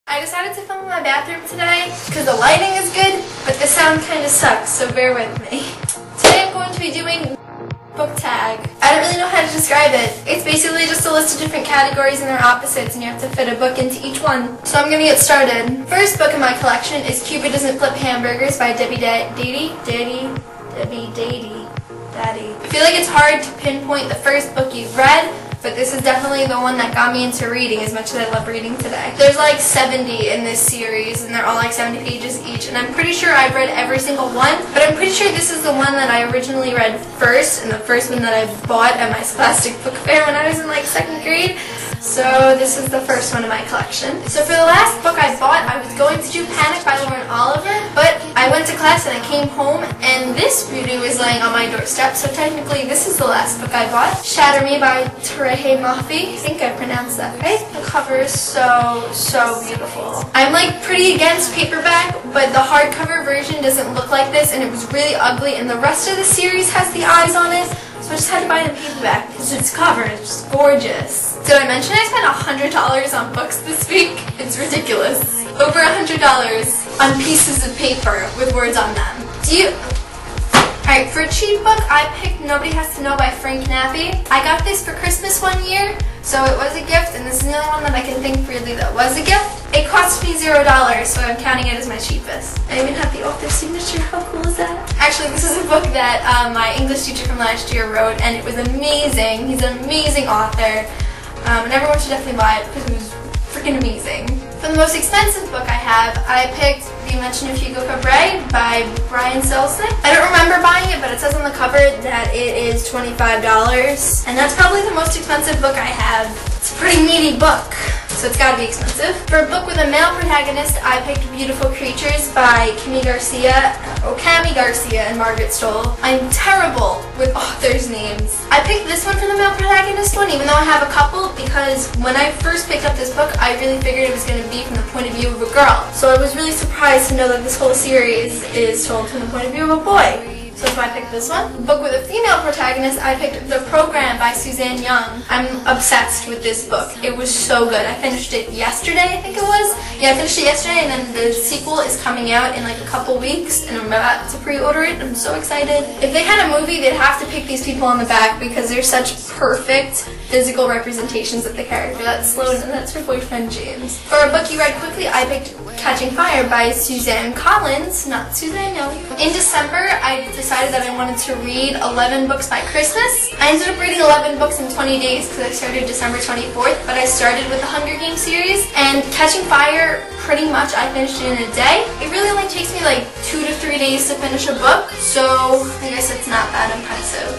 I decided to film in my bathroom today because the lighting is good, but the sound kind of sucks, so bear with me. Today I'm going to be doing book tag. I don't really know how to describe it. It's basically just a list of different categories and their opposites, and you have to fit a book into each one. So I'm going to get started. First book in my collection is Cupid Doesn't Flip Hamburgers by Debbie Daddy. I feel like it's hard to pinpoint the first book you've read, but this is definitely the one that got me into reading as much as I love reading today. There's like 70 in this series, and they're all like 70 pages each, and I'm pretty sure I've read every single one, but I'm pretty sure this is the one that I originally read first, and the first one that I bought at my Scholastic Book Fair when I was in like 2nd grade. So this is the first one in my collection. So for the last book I bought, I was going to do Panic by Lauren Oliver, but I went to class and I came home and this beauty was laying on my doorstep, so technically this is the last book I bought. Shatter Me by Terehe Mafi. I think I pronounced that right. The cover is so beautiful. I'm like pretty against paperback, but the hardcover version doesn't look like this and it was really ugly, and the rest of the series has the eyes on it. So I just had to buy the paperback because its cover is just gorgeous. Did I mention I spent $100 on books this week? It's ridiculous. Over $100 on pieces of paper with words on them. Alright, for a cheap book, I picked Nobody Has to Know by Frank Nappy. I got this for Christmas one year, so it was a gift, and this is the only one that I can think really that was a gift. It cost me $0, so I'm counting it as my cheapest. I even have the author's signature. How cool is that? Actually, this is a book that my English teacher from last year wrote, and it was amazing. He's an amazing author, and everyone should definitely buy it because it was freaking amazing. For the most expensive book I picked The Invention of Hugo Cabret by Brian Selznick. I don't remember buying it, but it says on the cover that it is $25, and that's probably the most expensive book I have. It's a pretty meaty book, so it's gotta be expensive. For a book with a male protagonist, I picked Beautiful Creatures by Cami Garcia and Margaret Stoll. I'm terrible with authors' names. I picked this one for the male protagonist one, even though I have a couple, because when I first picked up this book, I really figured it was going to be from the point of view of a girl. So I was really surprised to know that this whole series is told from the point of view of a boy. So that's why I picked this one. A book with a female protagonist, I picked The Program by Suzanne Young. I'm obsessed with this book. It was so good. I finished it yesterday, I think it was. Yeah, I finished it yesterday, and then the sequel is coming out in like a couple weeks, and I'm about to pre-order it. I'm so excited. If they had a movie, they'd have to pick these people on the back because they're such perfect physical representations of the character. That's Sloan, and that's her boyfriend James. For a book you read quickly, I picked Catching Fire by Suzanne Collins, not Suzanne Young. In December, I decided that I wanted to read 11 books by Christmas. I ended up reading 11 books in 20 days because I started December 24th, but I started with the Hunger Games series, and Catching Fire, pretty much I finished it in a day. It really only takes me like 2 to 3 days to finish a book, so I guess it's not that impressive.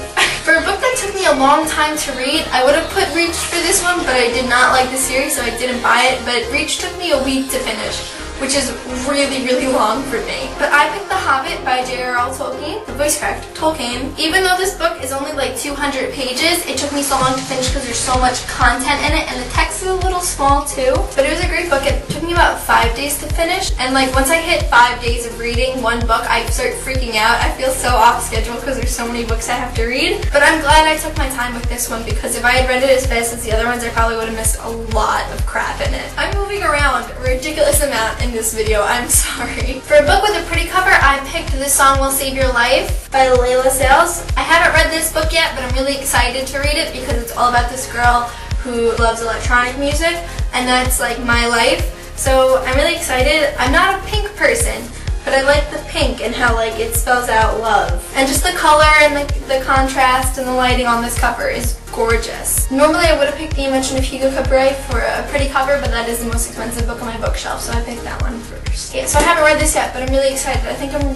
For a book that took me a long time to read, I would have put Reach for this one, but I did not like the series, so I didn't buy it, but Reach took me a week to finish, which is really long for me. But I picked The Hobbit by J.R.R. Tolkien, the voice cracked, Tolkien. Even though this book is only like 200 pages, it took me so long to finish because there's so much content in it, and the text is a little small too. But it was a great book. It took me about 5 days to finish, and like once I hit 5 days of reading one book, I start freaking out. I feel so off schedule because there's so many books I have to read. But I'm glad I took my time with this one, because if I had read it as fast as the other ones, I probably would have missed a lot of crap in it. I'm moving around a ridiculous amount in this video, I'm sorry. For a book with a pretty cover, I picked This Song Will Save Your Life by Layla Sales. I haven't read this book yet, but I'm really excited to read it because it's all about this girl who loves electronic music, and that's like my life. So I'm really excited. I'm not a pink person, but I like the pink and how like it spells out love. And just the color and the contrast and the lighting on this cover is gorgeous. Normally I would have picked The Invention of Hugo Cabret for a pretty cover, but that is the most expensive book on my bookshelf, so I picked that one first. Yeah, so I haven't read this yet, but I'm really excited. I think I'm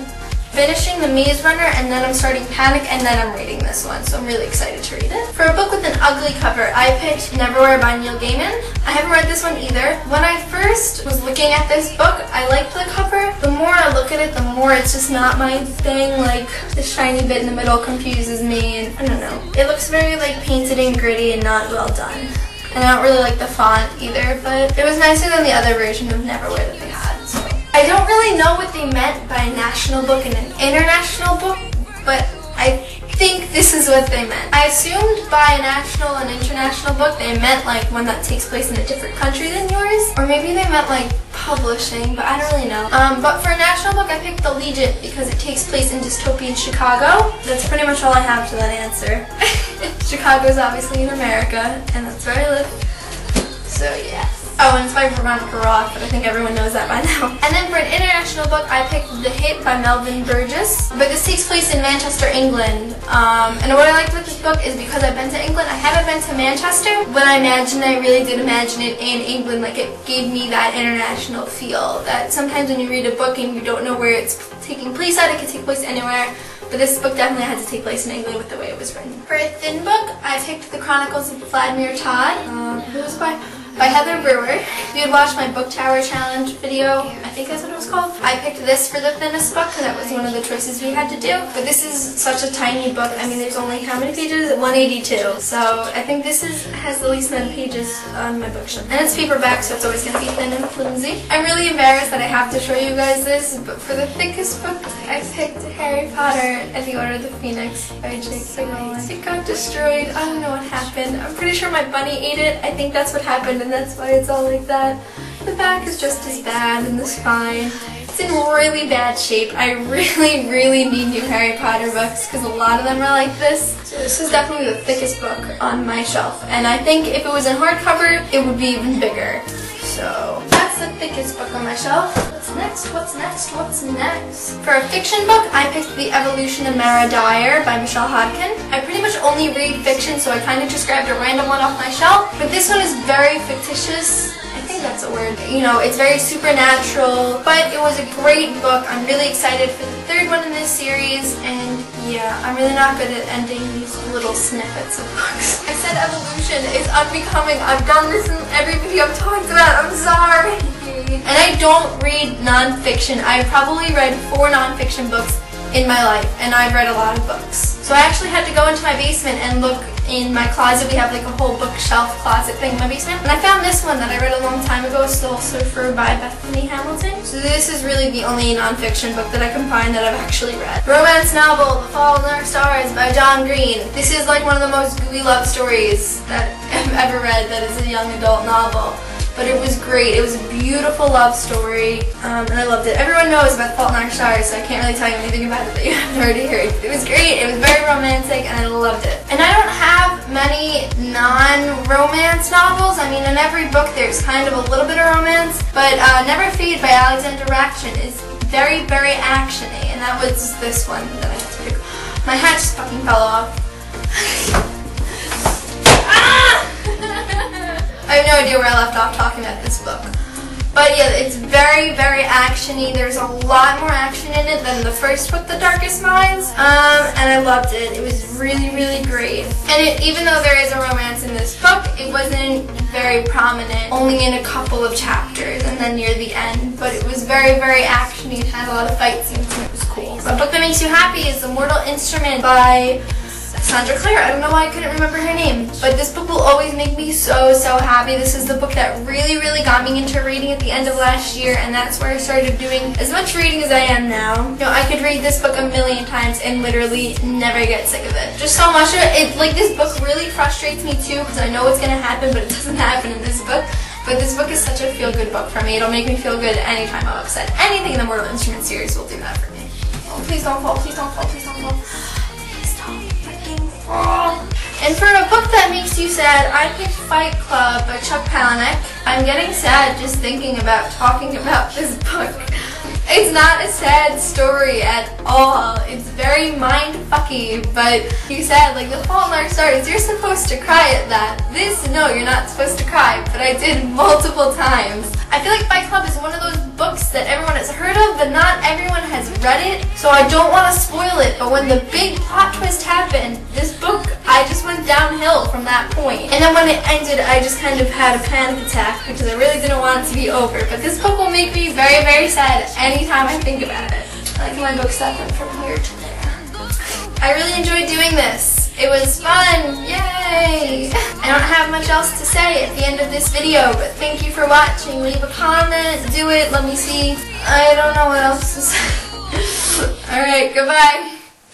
finishing The Maze Runner, and then I'm starting Panic, and then I'm reading this one, so I'm really excited to read it. For a book with an ugly cover, I picked Neverwhere by Neil Gaiman. I haven't read this one either. When I first was looking at this book, I liked the cover. The more I look at it, the more it's just not my thing. Like, the shiny bit in the middle confuses me, and I don't know. It looks very like painted and gritty and not well done. And I don't really like the font either, but it was nicer than the other version of Neverwhere that they had, so. I don't really know what they meant by a national book and an international book, but I think this is what they meant. I assumed by a national and international book they meant like one that takes place in a different country than yours, or maybe they meant like publishing, but I don't really know. But for a national book, I picked The Legion because it takes place in dystopian Chicago. That's pretty much all I have to that answer. Chicago is obviously in America, and that's where I live. So yeah. Oh, and it's by Veronica Roth, but I think everyone knows that by now. And then for an international book, I picked The Hit by Melvin Burgess. But this takes place in Manchester, England. And what I liked with this book is because I've been to England, I haven't been to Manchester, but I really did imagine it in England. Like, it gave me that international feel that sometimes when you read a book and you don't know where it's taking place at, it could take place anywhere. But this book definitely had to take place in England with the way it was written. For a thin book, I picked The Chronicles of Vladimir Todd. Who was by Heather Brewer. If you had watched my Book Tower Challenge video, I think that's what it was called, I picked this for the thinnest book because that was one of the choices we had to do. But this is such a tiny book. I mean, there's only how many pages? 182. So I think this has the least amount of pages on my bookshelf. And it's paperback, so it's always going to be thin and flimsy. I'm really embarrassed that I have to show you guys this, but for the thickest book, I picked Harry Potter and the Order of the Phoenix by J.K. Rowling. It got destroyed. I don't know what happened. I'm pretty sure my bunny ate it. I think that's what happened, and that's why it's all like that. The back is just as bad, and the spine. It's in really bad shape. I really need new Harry Potter books because a lot of them are like this. So this is definitely the thickest book on my shelf, and I think if it was in hardcover, it would be even bigger. So that's the thickest book on my shelf. What's next? What's next? What's next? For a fiction book, I picked The Evolution of Mara Dyer by Michelle Hodkin. I pretty much only read fiction, so I kind of just grabbed a random one off my shelf. But this one is very fictitious. I think that's a word. You know, it's very supernatural, but it was a great book. I'm really excited for the third one in this series, and yeah, I'm really not good at ending these little snippets of books. I said evolution is unbecoming. I've done this in every video I've talked about. I'm sorry. And I don't read nonfiction. I've probably read 4 nonfiction books in my life, and I've read a lot of books. So I actually had to go into my basement and look in my closet. We have like a whole bookshelf closet thing in my basement. And I found this one that I read a long time ago, Soul Surfer by Bethany Hamilton. So this is really the only nonfiction book that I can find that I've actually read. Romance novel, The Fault in Our Stars by John Green. This is like one of the most gooey love stories that I've ever read that is a young adult novel. But it was great. It was a beautiful love story, and I loved it. Everyone knows about The Fault in Our Stars, so I can't really tell you anything about it that you haven't already heard. It was great. It was very romantic, and I loved it. And I don't have many non-romance novels. I mean, in every book there's kind of a little bit of romance, but Never Fade by Alexandra Raction is very action-y, and that was this one that I had to pick. My hat just fucking fell off. I have no idea where I left off talking about this book. But yeah, it's very action-y. There's a lot more action in it than the first book, The Darkest Minds. And I loved it. It was really great. And even though there is a romance in this book, it wasn't very prominent, only in a couple of chapters and then near the end. But it was very action-y. It had a lot of fight scenes and it was cool. A book that makes you happy is The Mortal Instrument by Sandra Clare. I don't know why I couldn't remember her name, but this book will always make me so happy. This is the book that really got me into reading at the end of last year, and that's where I started doing as much reading as I am now. You know, I could read this book a million times and literally never get sick of it. Just so much of it. Like, this book really frustrates me too because I know what's going to happen, but it doesn't happen in this book. But this book is such a feel-good book for me. It'll make me feel good anytime I'm upset. Anything in the Mortal Instrument series will do that for me. Oh, please don't fall, please don't fall, please don't fall. And for a book that makes you sad, I picked Fight Club by Chuck Palahniuk. I'm getting sad just thinking about talking about this book. It's not a sad story at all. It's very mind-fucky, but you said, like, The Fault in Our Stars, you're supposed to cry at that. This, no, you're not supposed to cry, but I did multiple times. I feel like Fight Club is one of those books that everyone has heard of, but not everyone has read it, so I don't want to spoil it, but when the big plot twist happened, this book, I just went downhill from that point. And then when it ended, I just kind of had a panic attack because I really didn't want it to be over. But this book will make me very sad anytime I think about it. I like my book stack went from here to there. I really enjoyed doing this. It was fun! Yay! I don't have much else to say at the end of this video, but thank you for watching. Leave a comment, do it, let me see. I don't know what else to say. Alright, goodbye.